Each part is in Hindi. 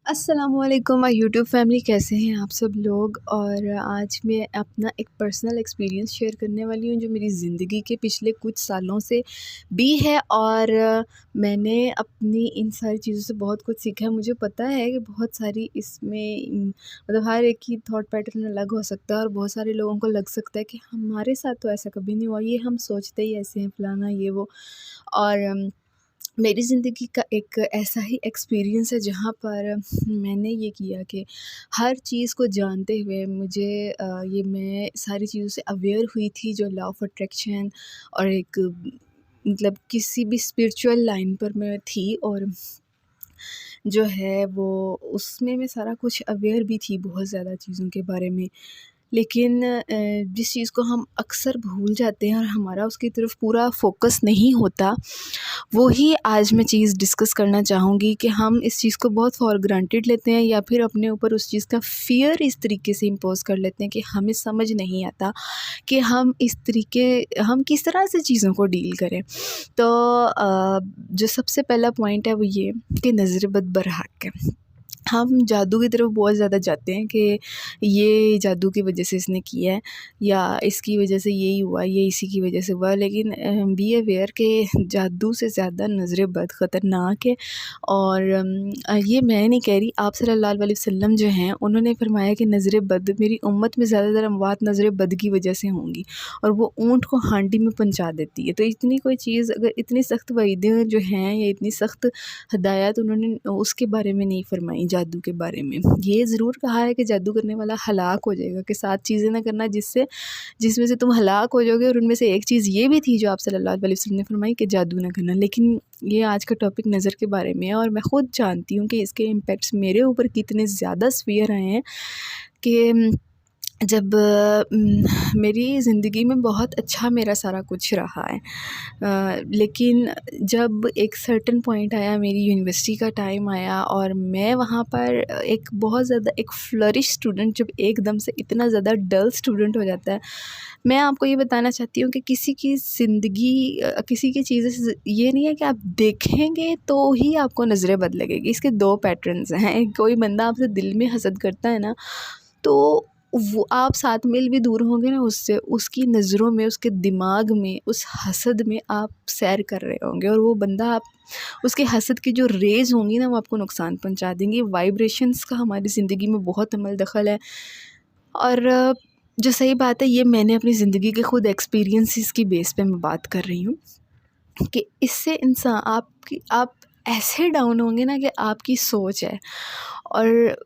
अस्सलामुअलैकुम माय यूट्यूब फैमिली, कैसे हैं आप सब लोग। और आज मैं अपना एक पर्सनल एक्सपीरियंस शेयर करने वाली हूँ जो मेरी ज़िंदगी के पिछले कुछ सालों से भी है। और मैंने अपनी इन सारी चीज़ों से बहुत कुछ सीखा है। मुझे पता है कि बहुत सारी इसमें मतलब हर एक की थॉट पैटर्न अलग हो सकता है और बहुत सारे लोगों को लग सकता है कि हमारे साथ तो ऐसा कभी नहीं हुआ, ये हम सोचते ही ऐसे हैं, फलाना ये वो। और मेरी ज़िंदगी का एक ऐसा ही एक्सपीरियंस है जहाँ पर मैंने ये किया कि हर चीज़ को जानते हुए मुझे ये मैं सारी चीज़ों से अवेयर हुई थी, जो लॉ ऑफ अट्रैक्शन और एक मतलब किसी भी स्पिरिचुअल लाइन पर मैं थी। और जो है वो उसमें मैं सारा कुछ अवेयर भी थी बहुत ज़्यादा चीज़ों के बारे में। लेकिन जिस चीज़ को हम अक्सर भूल जाते हैं और हमारा उसकी तरफ पूरा फ़ोकस नहीं होता, वो ही आज मैं चीज़ डिस्कस करना चाहूँगी कि हम इस चीज़ को बहुत फॉर ग्रांटेड लेते हैं या फिर अपने ऊपर उस चीज़ का फ़ियर इस तरीके से इम्पोज़ कर लेते हैं कि हमें समझ नहीं आता कि हम किस तरह से चीज़ों को डील करें। तो जो सबसे पहला पॉइंट है वो ये कि नज़र बद बरहक है। हम जादू की तरफ बहुत ज़्यादा जाते हैं कि ये जादू की वजह से इसने किया है या इसकी वजह से यही हुआ, ये इसी की वजह से हुआ। लेकिन बी अवेयर कि जादू से ज़्यादा नज़र बद ख़तरनाक है। और ये मैं नहीं कह रही, आप सल्लल्लाहु अलैहि वसल्लम जो हैं उन्होंने फरमाया कि नज़र बद मेरी उम्मत में ज़्यादातर अमवात नज़र बद की वजह से होंगी और वो ऊँट को हांडी में पहुँचा देती है। तो इतनी कोई चीज़ अगर इतनी सख्त वईदें जो हैं या इतनी सख्त हदायत उन्होंने उसके बारे में नहीं फरमाई, जादू के बारे में। ये ज़रूर कहा है कि जादू करने वाला हलाक हो जाएगा, कि 7 चीज़ें ना करना जिसमें से तुम हलाक हो जाओगे। और उनमें से एक चीज़ ये भी थी जो आप सल्लल्लाहु अलैहि वसल्लम ने फरमाई कि जादू ना करना। लेकिन ये आज का टॉपिक नज़र के बारे में है और मैं ख़ुद जानती हूँ कि इसके इम्पैक्ट्स मेरे ऊपर कितने ज़्यादा सीवियर आए हैं कि जब मेरी ज़िंदगी में बहुत अच्छा मेरा सारा कुछ रहा है। लेकिन जब एक सर्टेन पॉइंट आया, मेरी यूनिवर्सिटी का टाइम आया और मैं वहाँ पर एक बहुत ज़्यादा एक फ्लरिश स्टूडेंट जब एकदम से इतना ज़्यादा डल स्टूडेंट हो जाता है। मैं आपको ये बताना चाहती हूँ कि किसी की ज़िंदगी किसी की चीज़ें से ये नहीं है कि आप देखेंगे तो ही आपको नज़रें बद लगेगी। इसके 2 पैटर्न्स हैं। कोई बंदा आपसे दिल में हसद करता है ना, तो वो आप 7 मील भी दूर होंगे ना उससे, उसकी नज़रों में, उसके दिमाग में, उस हसद में आप सैर कर रहे होंगे और वो बंदा आप उसके हसद की जो रेज़ होंगी ना वो आपको नुकसान पहुंचा देंगी। वाइब्रेशंस का हमारी ज़िंदगी में बहुत अमल दखल है। और जो सही बात है, ये मैंने अपनी ज़िंदगी के खुद एक्सपीरियंसेस की बेस पे मैं बात कर रही हूँ कि इससे इंसान आप ऐसे डाउन होंगे ना कि आपकी सोच है। और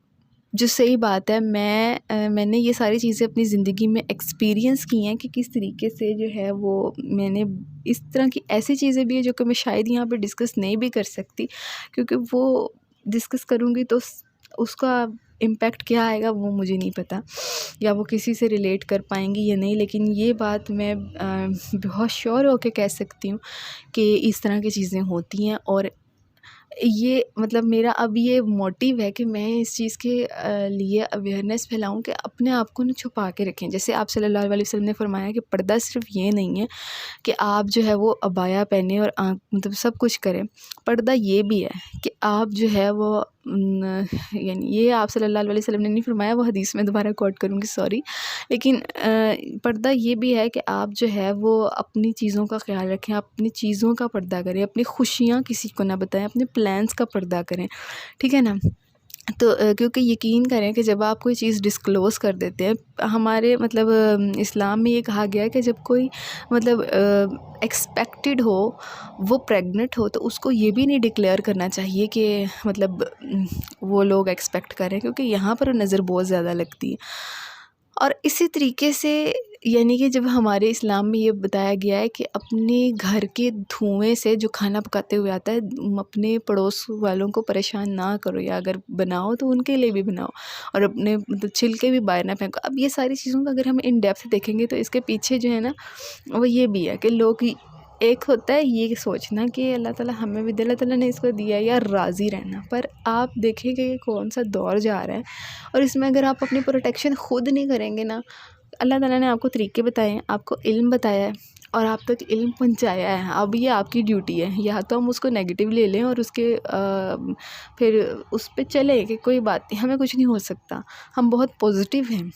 जो सही बात है, मैंने ये सारी चीज़ें अपनी ज़िंदगी में एक्सपीरियंस की हैं कि किस तरीके से जो है वो मैंने इस तरह की ऐसी चीज़ें भी हैं जो कि मैं शायद यहाँ पे डिस्कस नहीं भी कर सकती, क्योंकि वो डिस्कस करूँगी तो उसका इम्पैक्ट क्या आएगा वो मुझे नहीं पता, या वो किसी से रिलेट कर पाएंगी या नहीं। लेकिन ये बात मैं बहुत श्योर होकर कह सकती हूँ कि इस तरह की चीज़ें होती हैं। और ये मतलब मेरा अब ये मोटिव है कि मैं इस चीज़ के लिए अवेयरनेस फैलाऊँ कि अपने आप को ना छुपा के रखें। जैसे आप सल्लल्लाहु अलैहि वसल्लम ने फरमाया कि पर्दा सिर्फ़ ये नहीं है कि आप जो है वो अबाया पहने और मतलब सब कुछ करें। पर्दा ये भी है कि आप जो है वो यानी ये आप सल्लल्लाहु अलैहि वसल्लम ने नहीं फरमाया, वो हदीस में दोबारा कोट करूँगी, सॉरी। लेकिन पर्दा ये भी है कि आप जो है वो अपनी चीज़ों का ख़्याल रखें, अपनी चीज़ों का पर्दा करें, अपनी खुशियाँ किसी को ना बताएं, अपने प्लान्स का पर्दा करें, ठीक है ना। तो क्योंकि यकीन करें कि जब आप कोई चीज़ डिस्क्लोज़ कर देते हैं, हमारे मतलब इस्लाम में ये कहा गया है कि जब कोई मतलब एक्सपेक्टेड हो, वो प्रेग्नेंट हो, तो उसको ये भी नहीं डिक्लेयर करना चाहिए कि मतलब वो लोग एक्सपेक्ट कर रहे हैं, क्योंकि यहाँ पर नज़र बहुत ज़्यादा लगती है। और इसी तरीके से यानी कि जब हमारे इस्लाम में ये बताया गया है कि अपने घर के धुएँ से जो खाना पकाते हुए आता है, अपने पड़ोस वालों को परेशान ना करो, या अगर बनाओ तो उनके लिए भी बनाओ, और अपने मतलब छिलके भी बाहर ना फेंको। अब ये सारी चीज़ों का अगर हम इन डेप्थ देखेंगे तो इसके पीछे जो है ना वो ये भी है कि लोग एक होता है ये सोचना कि अल्लाह ताला हमें भी अल्लाह ताला ने इसको दिया है, या राज़ी रहना। पर आप देखेंगे कि कौन सा दौर जा रहा है और इसमें अगर आप अपनी प्रोटेक्शन खुद नहीं करेंगे ना, अल्लाह ताला ने आपको तरीके बताए हैं, आपको इल्म बताया है, और आप तक इल्म पहुंचाया है, अब ये आपकी ड्यूटी है। या तो हम उसको नेगेटिव ले लें और उसके फिर उस पे चलें कि कोई बात नहीं, हमें कुछ नहीं हो सकता, हम बहुत पॉजिटिव हैं।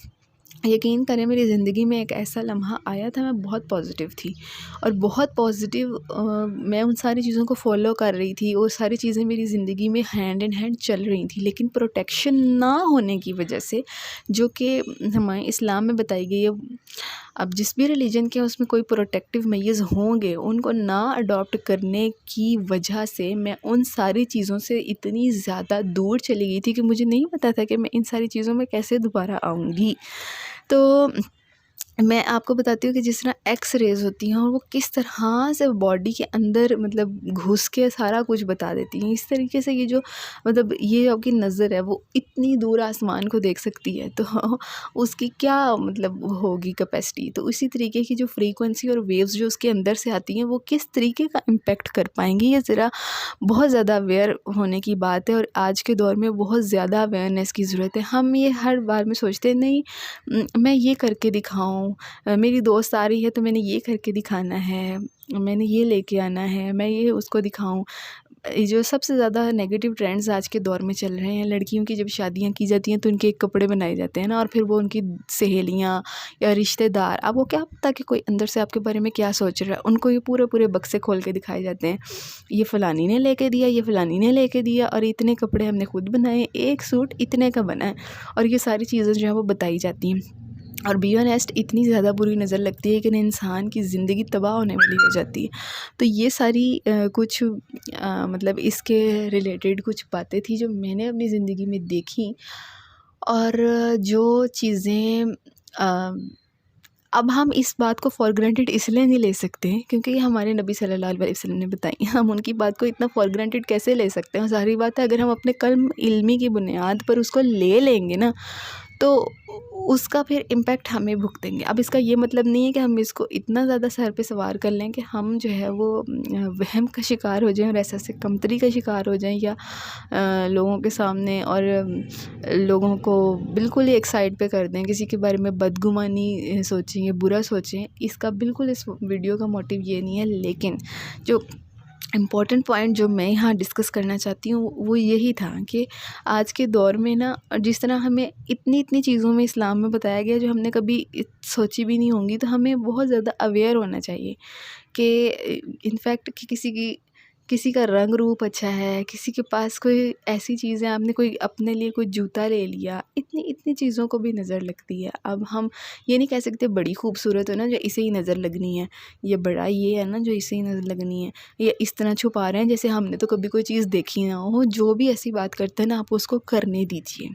यकीन करें मेरी ज़िंदगी में एक ऐसा लम्हा आया था, मैं बहुत पॉजिटिव थी और बहुत पॉजिटिव मैं उन सारी चीज़ों को फॉलो कर रही थी और सारी चीज़ें मेरी ज़िंदगी में हैंड इन हैंड चल रही थी। लेकिन प्रोटेक्शन ना होने की वजह से, जो कि हमारे इस्लाम में बताई गई है, अब जिस भी रिलीजन के उसमें कोई प्रोटेक्टिव मेजर्स होंगे, उनको ना अडॉप्ट करने की वजह से मैं उन सारी चीज़ों से इतनी ज़्यादा दूर चली गई थी कि मुझे नहीं पता था कि मैं इन सारी चीज़ों में कैसे दोबारा आऊँगी। तो मैं आपको बताती हूँ कि जिस तरह एक्स रेज़ होती हैं और वो किस तरह से बॉडी के अंदर मतलब घुस के सारा कुछ बता देती हैं, इस तरीके से ये जो मतलब ये आपकी नज़र है वो इतनी दूर आसमान को देख सकती है, तो उसकी क्या मतलब होगी कैपेसिटी। तो इसी तरीके की जो फ्रीक्वेंसी और वेव्स जो उसके अंदर से आती हैं वो किस तरीके का इम्पेक्ट कर पाएंगी, ये ज़रा बहुत ज़्यादा अवेयर होने की बात है। और आज के दौर में बहुत ज़्यादा अवेयरनेस की ज़रूरत है। हम ये हर बार में सोचते हैं, नहीं मैं ये करके दिखाऊं, मेरी दोस्त आ रही है तो मैंने ये करके दिखाना है, मैंने ये लेके आना है, मैं ये उसको दिखाऊं। ये जो सबसे ज़्यादा नेगेटिव ट्रेंड्स आज के दौर में चल रहे हैं, लड़कियों की जब शादियां की जाती हैं तो उनके एक कपड़े बनाए जाते हैं ना, और फिर वो उनकी सहेलियां या रिश्तेदार, आपको क्या पता कि कोई अंदर से आपके बारे में क्या सोच रहा है, उनको ये पूरे पूरे बक्से खोल के दिखाए जाते हैं, ये फ़लानी ने लेके दिया, ये फ़लानी ने लेके दिया, और इतने कपड़े हमने खुद बनाए, एक सूट इतने का बना है, और ये सारी चीज़ें जो है वो बताई जाती हैं। और बी ऑनेस्ट इतनी ज़्यादा बुरी नज़र लगती है कि इंसान की ज़िंदगी तबाह होने वाली हो जाती है। तो ये सारी कुछ मतलब इसके रिलेटेड कुछ बातें थी जो मैंने अपनी ज़िंदगी में देखी, और जो चीज़ें अब हम इस बात को फॉर ग्रांटेड इसलिए नहीं ले सकते क्योंकि ये हमारे नबी सल्लल्लाहु अलैहि वसल्लम ने बताई। हम उनकी बात को इतना फॉर ग्रांटेड कैसे ले सकते हैं। सारी बात है, अगर हम अपने कल्म इल्मी की बुनियाद पर उसको ले लेंगे ना, तो उसका फिर इम्पैक्ट हमें भुगतेंगे। अब इसका ये मतलब नहीं है कि हम इसको इतना ज़्यादा सर पे सवार कर लें कि हम जो है वो वहम का शिकार हो जाएं और ऐसे कमतरी का शिकार हो जाएं, या लोगों के सामने और लोगों को बिल्कुल ही एक साइड पे कर दें, किसी के बारे में बदगुमानी सोचें या बुरा सोचें। इसका बिल्कुल इस वीडियो का मोटिव ये नहीं है। लेकिन जो इम्पॉर्टेंट पॉइंट जो मैं यहाँ डिस्कस करना चाहती हूँ वो यही था कि आज के दौर में ना, जिस तरह हमें इतनी इतनी चीज़ों में इस्लाम में बताया गया जो हमने कभी सोची भी नहीं होंगी, तो हमें बहुत ज़्यादा अवेयर होना चाहिए कि इनफैक्ट कि किसी का रंग रूप अच्छा है, किसी के पास कोई ऐसी चीज़ है, आपने कोई अपने लिए कोई जूता ले लिया, इतनी इतनी चीज़ों को भी नज़र लगती है। अब हम ये नहीं कह सकते बड़ी खूबसूरत हो ना जो इसे ही नज़र लगनी है, ये बड़ा ये है ना जो इसे ही नज़र लगनी है, ये इस तरह छुपा रहे हैं जैसे हमने तो कभी कोई चीज़ देखी ना हो। जो भी ऐसी बात करते हैं ना, आप उसको करने दीजिए,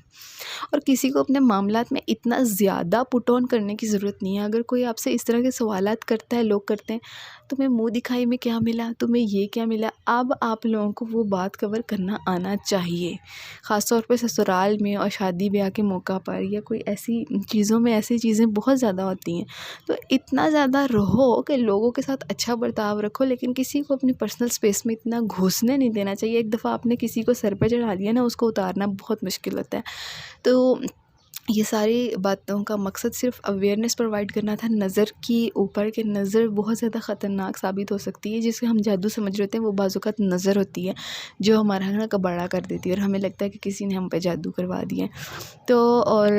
और किसी को अपने मामलात में इतना ज़्यादा पुट ऑन करने की ज़रूरत नहीं है। अगर कोई आपसे इस तरह के सवालात करता है, लोग करते हैं, तुम्हें मुँह दिखाई में क्या मिला, तुम्हें ये क्या मिला, अब आप लोगों को वो बात कवर करना आना चाहिए। ख़ास तौर पे ससुराल में और शादी ब्याह के मौका पर, या कोई ऐसी चीज़ों में ऐसी चीज़ें बहुत ज़्यादा होती हैं। तो इतना ज़्यादा रहो कि लोगों के साथ अच्छा बर्ताव रखो, लेकिन किसी को अपनी पर्सनल स्पेस में इतना घुसने नहीं देना चाहिए। एक दफ़ा आपने किसी को सर पे चढ़ा लिया ना, उसको उतारना बहुत मुश्किल होता है। तो ये सारी बातों का मकसद सिर्फ अवेयरनेस प्रोवाइड करना था नज़र की ऊपर, कि नज़र बहुत ज़्यादा ख़तरनाक साबित हो सकती है। जिसे हम जादू समझ रहे होते हैं वो बाज़-औक़ात नज़र होती है जो हमारा ना कबाड़ा कर देती है, और हमें लगता है कि किसी ने हम पे जादू करवा दिया है। तो और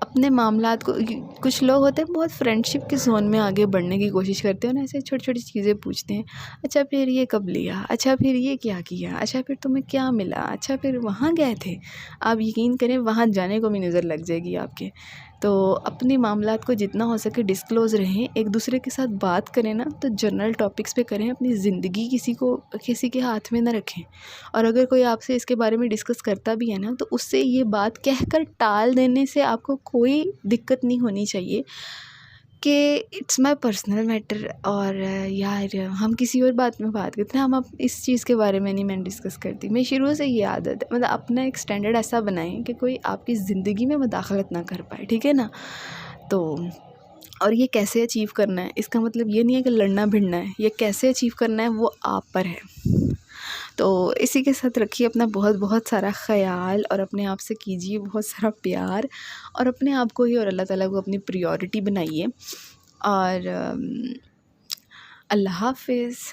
अपने मामलात को, कुछ लोग होते हैं बहुत फ्रेंडशिप के ज़ोन में आगे बढ़ने की कोशिश करते हैं और ऐसे छोटी-छोटी चीज़ें पूछते हैं। अच्छा फिर ये कब लिया? अच्छा फिर ये क्या किया? अच्छा फिर तुम्हें क्या मिला? अच्छा फिर वहाँ गए थे? आप यकीन करें वहाँ जाने को भी नज़र लग जाएगी आपके। तो अपने मामलात को जितना हो सके डिस्क्लोज़ रहें, एक दूसरे के साथ बात करें ना तो जनरल टॉपिक्स पे करें। अपनी ज़िंदगी किसी के हाथ में ना रखें। और अगर कोई आपसे इसके बारे में डिस्कस करता भी है ना, तो उससे ये बात कहकर टाल देने से आपको कोई दिक्कत नहीं होनी चाहिए कि इट्स माय पर्सनल मैटर, और यार हम किसी और बात में बात करते हैं, हम अब इस चीज़ के बारे में नहीं मैं डिस्कस करती। मैं शुरू से ये आदत है, मतलब अपना एक स्टैंडर्ड ऐसा बनाएं कि कोई आपकी ज़िंदगी में मुदाखलत ना कर पाए, ठीक है ना। तो और ये कैसे अचीव करना है, इसका मतलब ये नहीं है कि लड़ना भिड़ना है, ये कैसे अचीव करना है वो आप पर है। तो इसी के साथ रखिए अपना बहुत बहुत सारा ख़याल, और अपने आप से कीजिए बहुत सारा प्यार, और अपने आप को ही और अल्लाह ताला को अपनी प्रायोरिटी बनाइए। और अल्लाह हाफ़िज़।